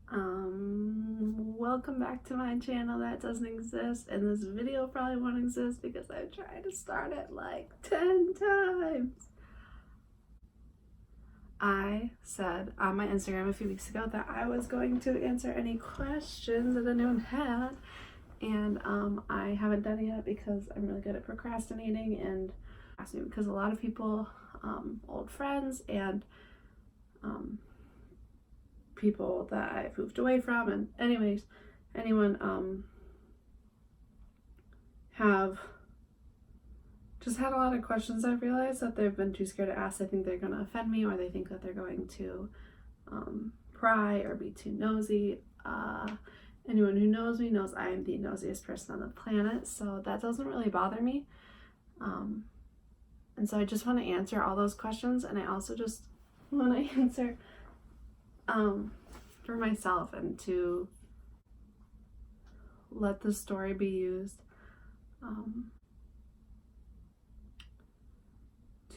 Welcome back to my channel that doesn't exist, and this video probably won't exist because I've tried to start it like 10 times. I said on my Instagram a few weeks ago that I was going to answer any questions that anyone had, and I haven't done it yet because I'm really good at procrastinating and asking, because a lot of people, old friends and people that I've moved away from, and anyways, anyone have just had a lot of questions. I've realized that they've been too scared to ask. They think they're going to offend me, or they think that they're going to pry or be too nosy. Anyone who knows me knows I am the nosiest person on the planet, so that doesn't really bother me. And so I just want to answer all those questions, and I also just want to answer for myself, and to let the story be used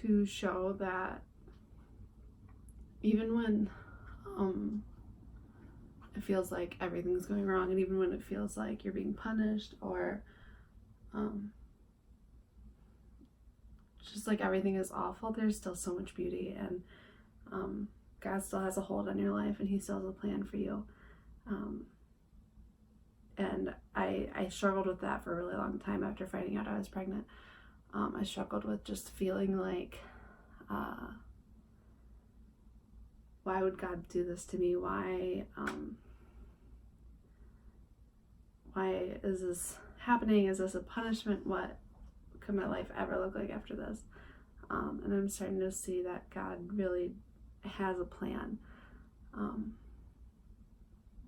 to show that even when it feels like everything's going wrong, and even when it feels like you're being punished, or just like everything is awful, there's still so much beauty, and God still has a hold on your life, and He still has a plan for you. And I struggled with that for a really long time after finding out I was pregnant. I struggled with just feeling like, why would God do this to me? Why is this happening? Is this a punishment? What could my life ever look like after this? And I'm starting to see that God really has a plan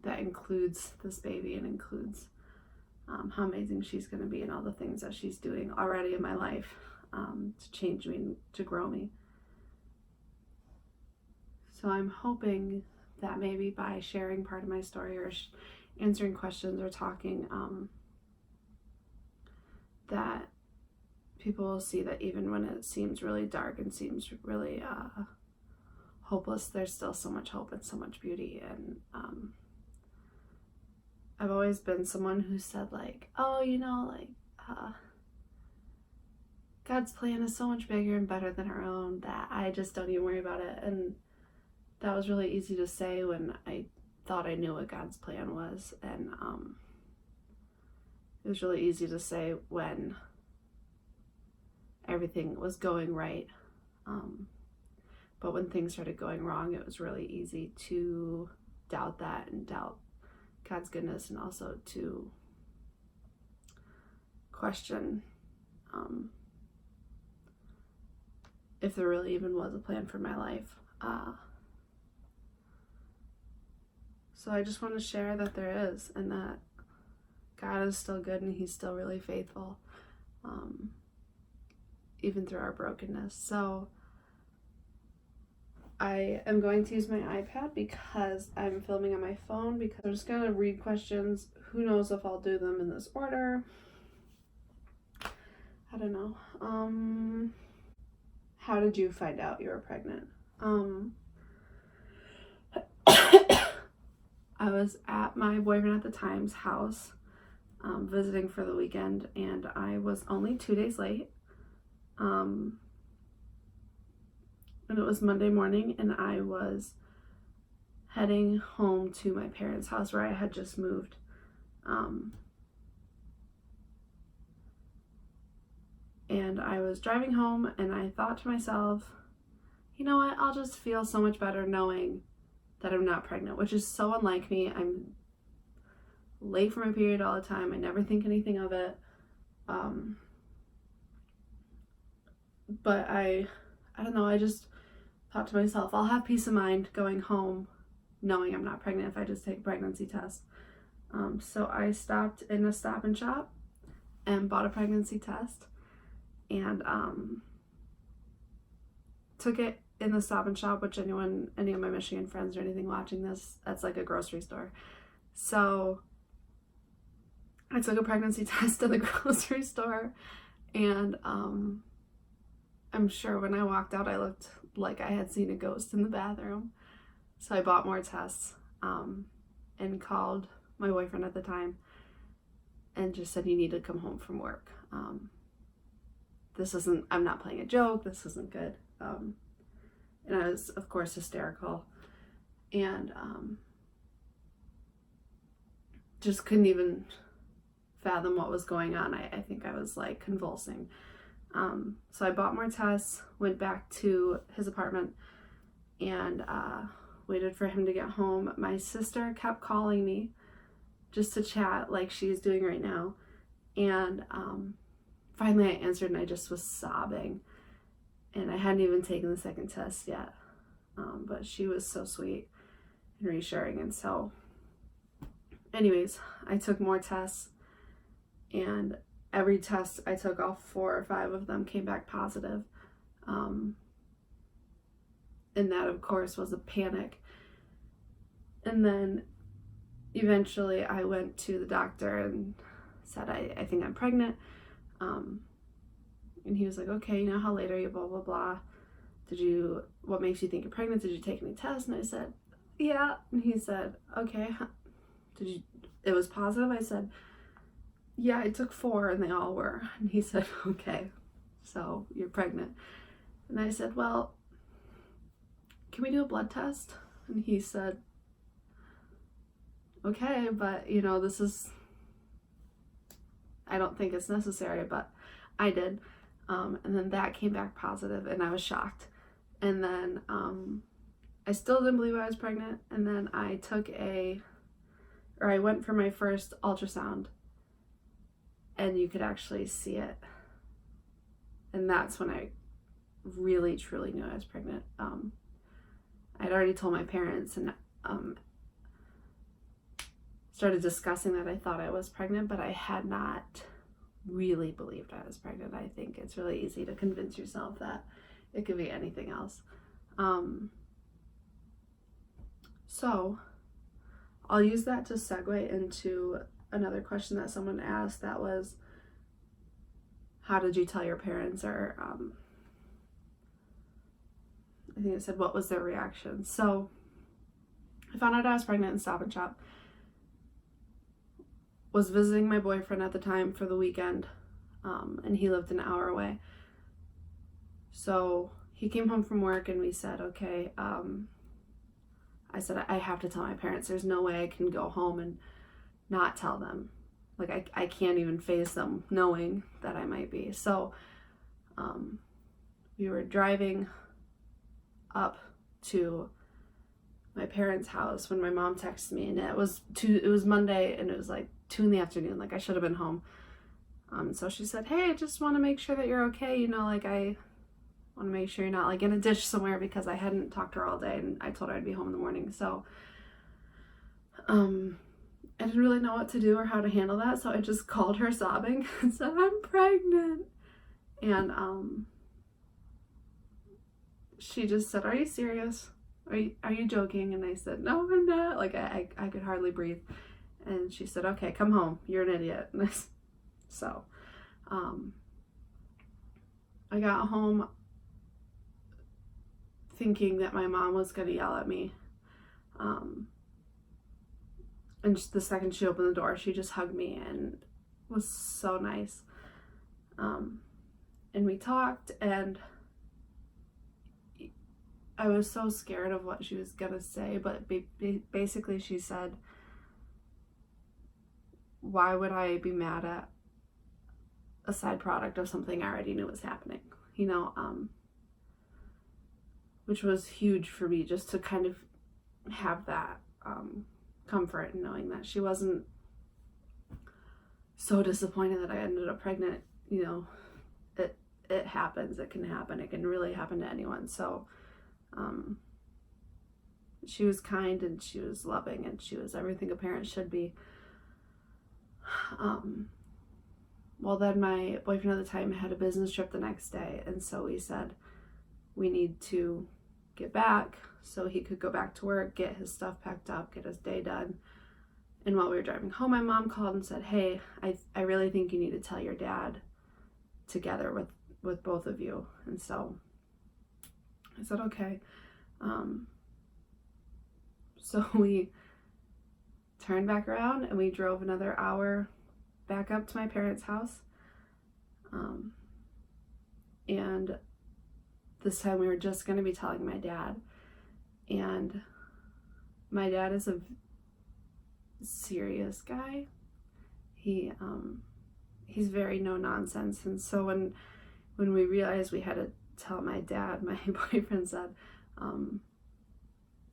that includes this baby, and includes how amazing she's going to be, and all the things that she's doing already in my life to change me and to grow me. So I'm hoping that maybe by sharing part of my story, or answering questions, or talking, that people will see that even when it seems really dark and seems really hopeless, there's still so much hope and so much beauty. And I've always been someone who said, like, oh, God's plan is so much bigger and better than our own that I just don't even worry about it. And that was really easy to say when I thought I knew what God's plan was, and it was really easy to say when everything was going right. But when things started going wrong, it was really easy to doubt that, and doubt God's goodness, and also to question if there really even was a plan for my life. So I just want to share that there is, and that God is still good, and He's still really faithful, even through our brokenness. So I am going to use my iPad because I'm filming on my phone, because I'm just going to read questions. Who knows if I'll do them in this order? I don't know. How did you find out you were pregnant? I was at my boyfriend at the time's house, visiting for the weekend, and I was only 2 days late. And it was Monday morning, and I was heading home to my parents' house where I had just moved. And I was driving home, and I thought to myself, you know what, I'll just feel so much better knowing that I'm not pregnant, which is so unlike me. I'm late for my period all the time. I never think anything of it. But I don't know, I just thought to myself, I'll have peace of mind going home knowing I'm not pregnant if I just take a pregnancy test. So I stopped in a Stop and Shop and bought a pregnancy test, and took it in the Stop and Shop, which any of my Michigan friends or anything watching this, that's like a grocery store. So I took a pregnancy test at the grocery store, and I'm sure when I walked out I looked like I had seen a ghost in the bathroom. So I bought more tests. and called my boyfriend at the time and just said, you need to come home from work. I'm not playing a joke. This isn't good. And I was, of course, hysterical and just couldn't even fathom what was going on. I think I was like convulsing. So I bought more tests, went back to his apartment, and waited for him to get home. My sister kept calling me just to chat like she's doing right now. And finally I answered and I just was sobbing. And I hadn't even taken the second test yet. But she was so sweet and reassuring. And so anyways, I took more tests, and every test I took, all 4 or 5 of them came back positive. And that, of course, was a panic. And then eventually I went to the doctor and said, I think I'm pregnant. And he was like, okay, you know, how late are you, blah, blah, blah. What makes you think you're pregnant? Did you take any tests? And I said, yeah. And he said, okay, it was positive? I said, yeah, I took 4 and they all were. And he said, okay, so you're pregnant. And I said, well, can we do a blood test? And he said, okay, but you know, I don't think it's necessary, but I did. And then that came back positive and I was shocked. And then I still didn't believe I was pregnant. And then I went for my first ultrasound, and you could actually see it. And that's when I really, truly knew I was pregnant. I'd already told my parents and started discussing that I thought I was pregnant, but I had not really believed I was pregnant. I think it's really easy to convince yourself that it could be anything else. So I'll use that to segue into another question that someone asked, that was, how did you tell your parents? Or I think it said, what was their reaction? So I found out I was pregnant in Stop and Shop. Was visiting my boyfriend at the time for the weekend, and he lived an hour away. So he came home from work and we said, okay, I said, I have to tell my parents. There's no way I can go home and not tell them. Like, I can't even face them knowing that I might be. So we were driving up to my parents' house when my mom texted me, and it was Monday, and it was like 2 p.m. Like, I should have been home. So she said, hey, I just want to make sure that you're okay. You know, like, I want to make sure you're not like in a ditch somewhere, because I hadn't talked to her all day and I told her I'd be home in the morning. So I didn't really know what to do or how to handle that. So I just called her sobbing and said, I'm pregnant. And she just said, are you serious? Are you joking? And I said, no, I'm not. Like, I could hardly breathe. And she said, okay, come home. You're an idiot. So I got home thinking that my mom was going to yell at me. And just the second she opened the door, she just hugged me and was so nice. And we talked, and I was so scared of what she was going to say, but basically she said, why would I be mad at a side product of something I already knew was happening? You know, which was huge for me, just to kind of have that comfort in knowing that she wasn't so disappointed that I ended up pregnant. You know, it happens. It can happen. It can really happen to anyone. So she was kind, and she was loving, and she was everything a parent should be. Well, then my boyfriend at the time had a business trip the next day, and so we said we need to get back so he could go back to work, get his stuff packed up, get his day done. And while we were driving home, my mom called and said, hey, I really think you need to tell your dad together with both of you. And so I said, okay. So we turned back around and we drove another hour back up to my parents' house. And this time we were just going to be telling my dad. And my dad is a serious guy. He's very no nonsense. And so when we realized we had to tell my dad, my boyfriend said,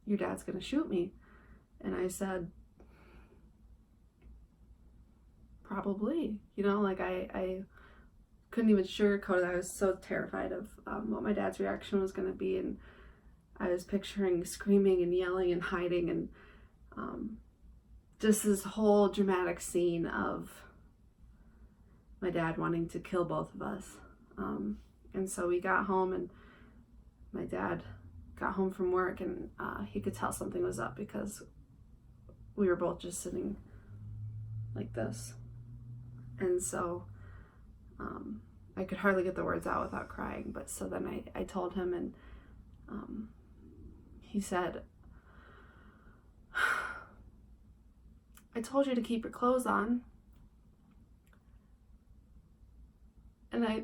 your dad's going to shoot me. And I said, probably, like I couldn't even sugarcoat it. I was so terrified of what my dad's reaction was going to be, and I was picturing screaming and yelling and hiding, and just this whole dramatic scene of my dad wanting to kill both of us. And so we got home, and my dad got home from work, and he could tell something was up because we were both just sitting like this. And so I could hardly get the words out without crying. But so then I told him, and he said, I told you to keep your clothes on. And I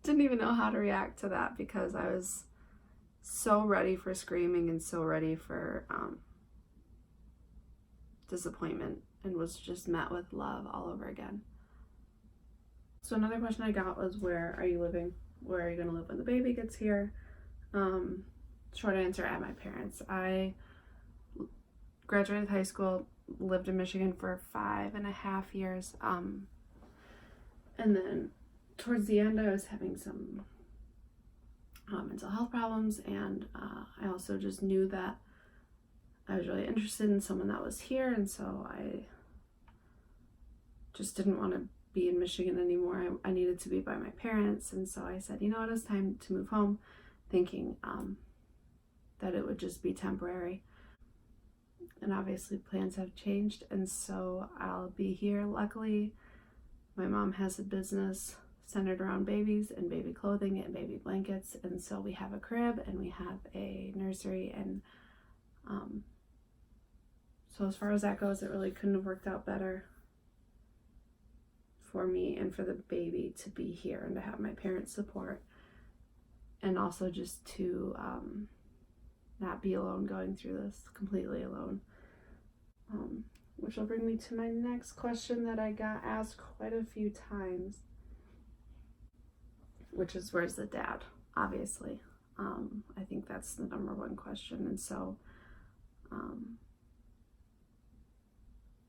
didn't even know how to react to that because I was so ready for screaming and so ready for disappointment, and was just met with love all over again. So another question I got was, where are you living? Where are you going to live when the baby gets here? Short answer, at my parents'. I graduated high school, lived in Michigan for 5.5 years. And then towards the end, I was having some mental health problems, and I also just knew that I was really interested in someone that was here, and so I just didn't want to be in Michigan anymore. I needed to be by my parents, and so I said, you know what, it's time to move home, thinking that it would just be temporary. And obviously plans have changed, and so I'll be here. Luckily, my mom has a business centered around babies and baby clothing and baby blankets, and so we have a crib and we have a nursery, and so as far as that goes, it really couldn't have worked out better for me and for the baby to be here and to have my parents' support, and also just to not be alone going through this completely alone. Which will bring me to my next question that I got asked quite a few times, which is, where's the dad? Obviously. I think that's the number one question. And so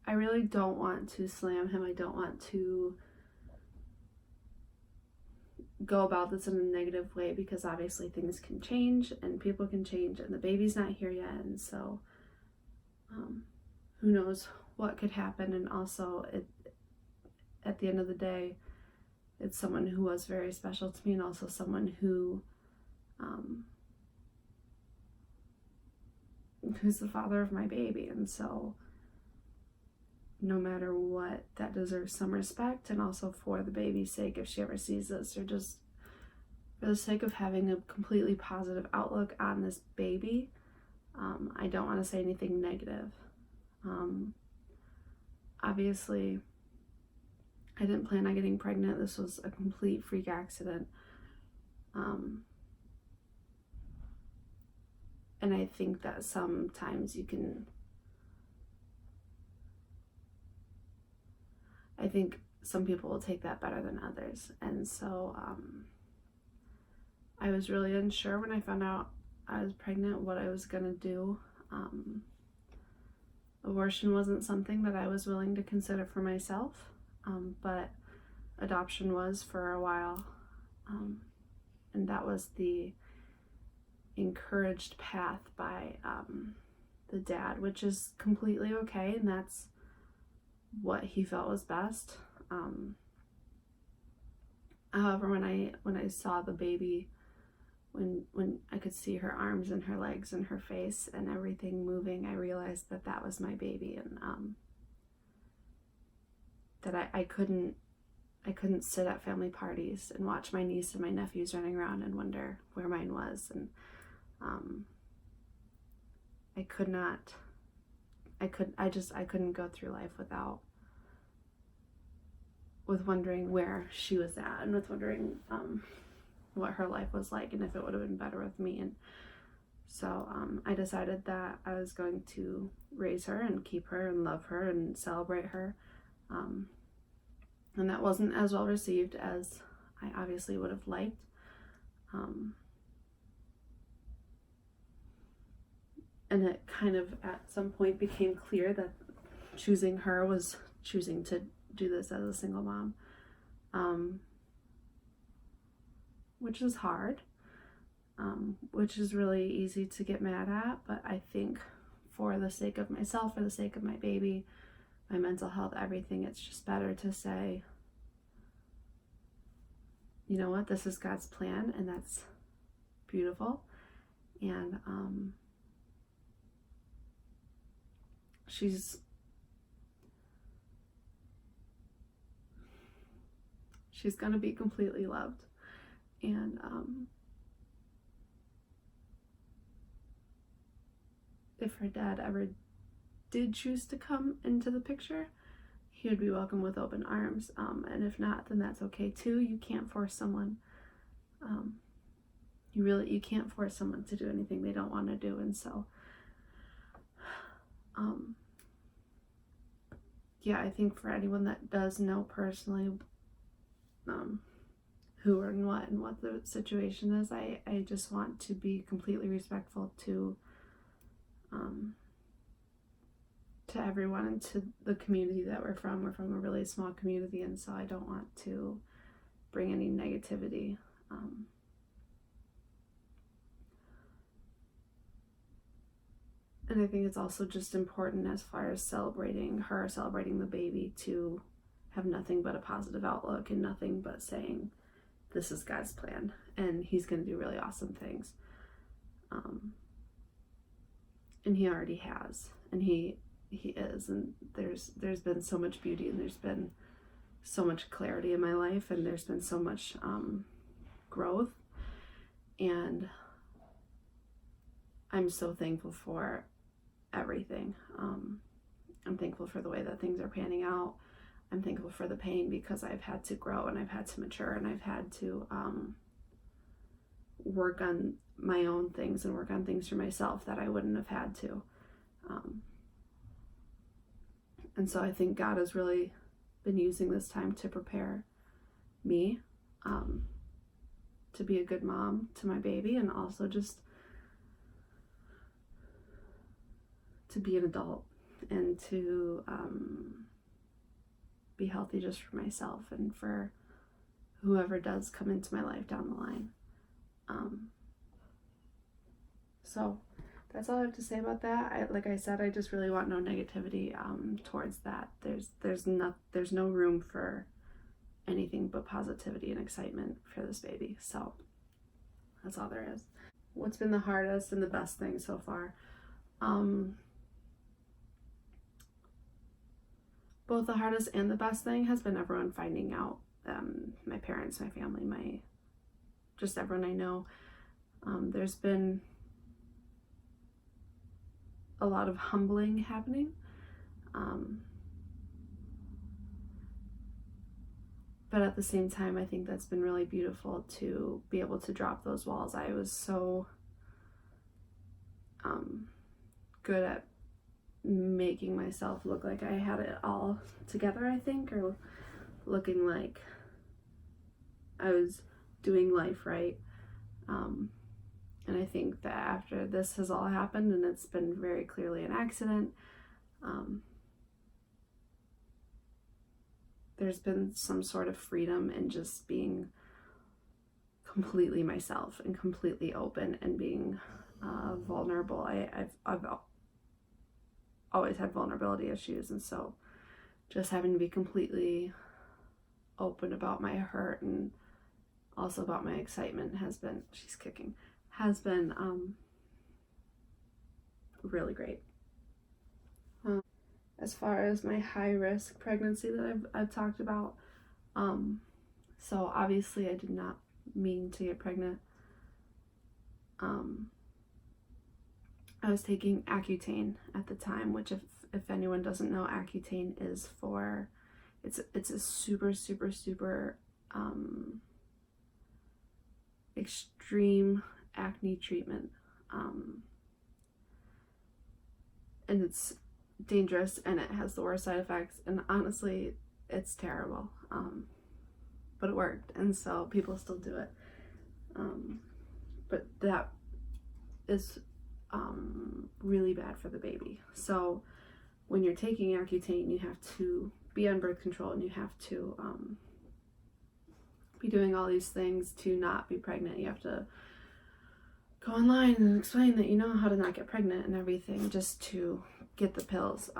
I really don't want to slam him. I don't want to go about this in a negative way, because obviously things can change and people can change, and the baby's not here yet, and so who knows what could happen. And also, at the end of the day, it's someone who was very special to me, and also someone who's the father of my baby, and so no matter what, that deserves some respect. And also for the baby's sake, if she ever sees this, or just for the sake of having a completely positive outlook on this baby, I don't want to say anything negative. Obviously, I didn't plan on getting pregnant. This was a complete freak accident. And I think that sometimes I think some people will take that better than others. And so I was really unsure when I found out I was pregnant what I was going to do. Abortion wasn't something that I was willing to consider for myself, but adoption was for a while. And that was the encouraged path by the dad, which is completely okay, and that's what he felt was best. However, when I saw the baby, when I could see her arms and her legs and her face and everything moving, I realized that that was my baby, and that I couldn't sit at family parties and watch my niece and my nephews running around and wonder where mine was. And I couldn't go through life with wondering where she was at, and with wondering what her life was like, and if it would have been better with me. And so I decided that I was going to raise her and keep her and love her and celebrate her. And that wasn't as well received as I obviously would have liked. And it kind of at some point became clear that choosing her was choosing to do this as a single mom, which is hard, which is really easy to get mad at. But I think for the sake of myself, for the sake of my baby, my mental health, everything, it's just better to say, you know what, this is God's plan, and that's beautiful. And she's gonna be completely loved. And if her dad ever did choose to come into the picture, he would be welcome with open arms. And if not, then that's okay too. You can't force someone. You can't force someone to do anything they don't want to do. And so, yeah, I think for anyone that does know personally who and what the situation is, I just want to be completely respectful to everyone and to the community that we're from. We're from a really small community, and so I don't want to bring any negativity. And I think it's also just important, as far as celebrating her, celebrating the baby, to have nothing but a positive outlook and nothing but saying, this is God's plan and he's going to do really awesome things. And he already has, and he is, and there's been so much beauty, and there's been so much clarity in my life, and there's been so much growth, and I'm so thankful for everything. I'm thankful for the way that things are panning out. I'm thankful for the pain, because I've had to grow, and I've had to mature, and I've had to work on my own things and work on things for myself that I wouldn't have had to. And so I think God has really been using this time to prepare me to be a good mom to my baby, and also just to be an adult and to be healthy just for myself and for whoever does come into my life down the line. So that's all I have to say about that. Like I said, I just really want no negativity towards that. There's no room for anything but positivity and excitement for this baby. So that's all there is. What's been the hardest and the best thing so far? Both the hardest and the best thing has been everyone finding out. My parents, my family, just everyone I know. There's been a lot of humbling happening. But at the same time, I think that's been really beautiful to be able to drop those walls. I was so good at making myself look like I had it all together, I think, or looking like I was doing life right. And I think that after this has all happened, and it's been very clearly an accident, there's been some sort of freedom in just being completely myself and completely open and being vulnerable. I've always had vulnerability issues, and so just having to be completely open about my hurt and also about my excitement has been really great. As far as my high risk pregnancy that I've talked about, so obviously I did not mean to get pregnant. I was taking Accutane at the time, which if anyone doesn't know, Accutane is for, it's a super, super, super extreme acne treatment. And it's dangerous and it has the worst side effects, and honestly it's terrible, but it worked, and so people still do it. But that is really bad for the baby. So when you're taking Accutane, you have to be on birth control, and you have to be doing all these things to not be pregnant. You have to go online and explain that you know how to not get pregnant and everything just to get the pills.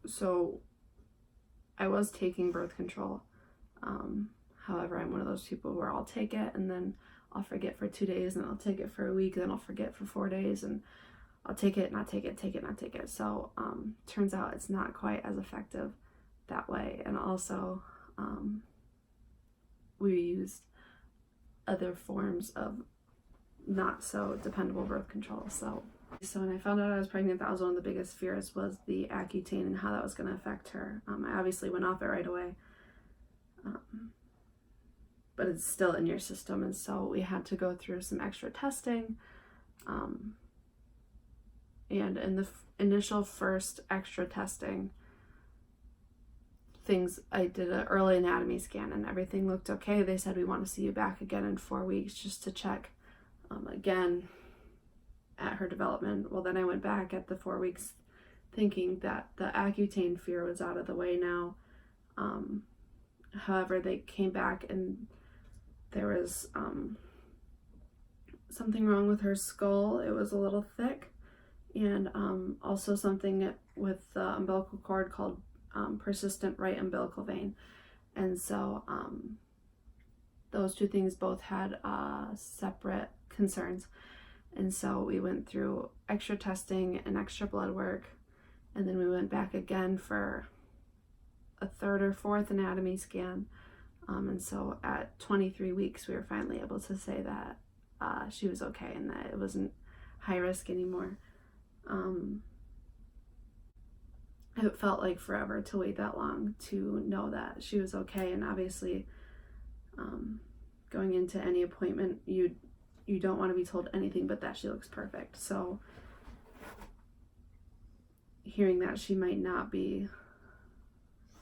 So I was taking birth control. However, I'm one of those people where I'll take it and then I'll forget for 2 days, and I'll take it for a week, then I'll forget for 4 days, and I'll take it, not take it, take it, not take it. So turns out it's not quite as effective that way. And also we used other forms of not so dependable birth control. So when I found out I was pregnant, that was one of the biggest fears, was the Accutane and how that was going to affect her. I obviously went off it right away, but it's still in your system, and so we had to go through some extra testing. And in the initial first extra testing things, I did an early anatomy scan and everything looked okay. They said, we want to see you back again in 4 weeks just to check again at her development. Well, then I went back at the 4 weeks thinking that the Accutane fear was out of the way now. However, they came back and there was something wrong with her skull. It was a little thick, and also something with the umbilical cord called persistent right umbilical vein. And so those two things both had separate concerns. And so we went through extra testing and extra blood work, and then we went back again for a third or fourth anatomy scan. And so at 23 weeks, we were finally able to say that she was okay and that it wasn't high risk anymore. It felt like forever to wait that long to know that she was okay. And obviously, going into any appointment, you don't want to be told anything but that she looks perfect. So hearing that she might not be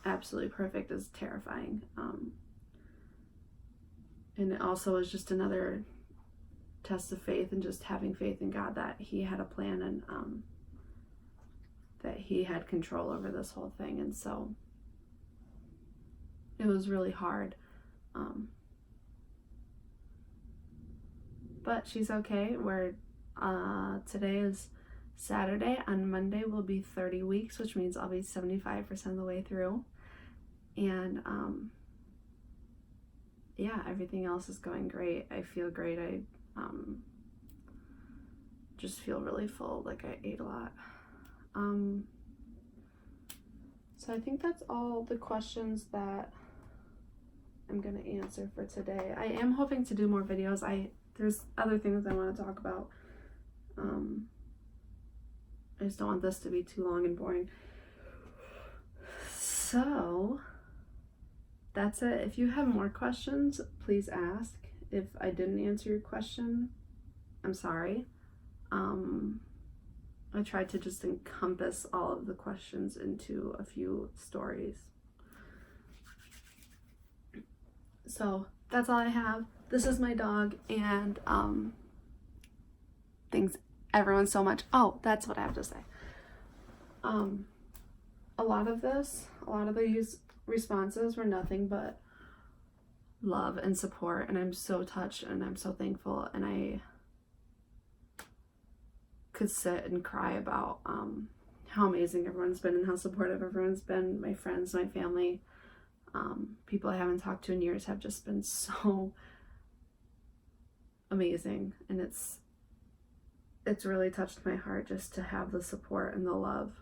absolutely perfect is terrifying. And it also is just another test of faith, and just having faith in God that he had a plan, and that he had control over this whole thing. And so it was really hard. But she's okay. Today is Saturday. On Monday will be 30 weeks, which means I'll be 75% of the way through. And yeah, everything else is going great. I feel great. I just feel really full, like I ate a lot. So I think that's all the questions that I'm gonna answer for today. I am hoping to do more videos. There's other things I want to talk about. I just don't want this to be too long and boring. So that's it. If you have more questions, please ask. If I didn't answer your question, I'm sorry. I tried to just encompass all of the questions into a few stories. So that's all I have. This is my dog, and thanks everyone so much. Oh, that's what I have to say. A lot of these responses were nothing but love and support, and I'm so touched and I'm so thankful, and I could sit and cry about how amazing everyone's been and how supportive everyone's been. My friends, my family, people I haven't talked to in years have just been so amazing, and it's really touched my heart just to have the support and the love.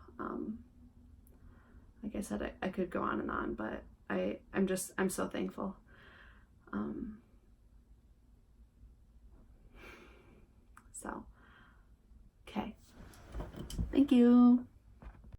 Like I said, I could go on and on, but I'm so thankful. So Thank you.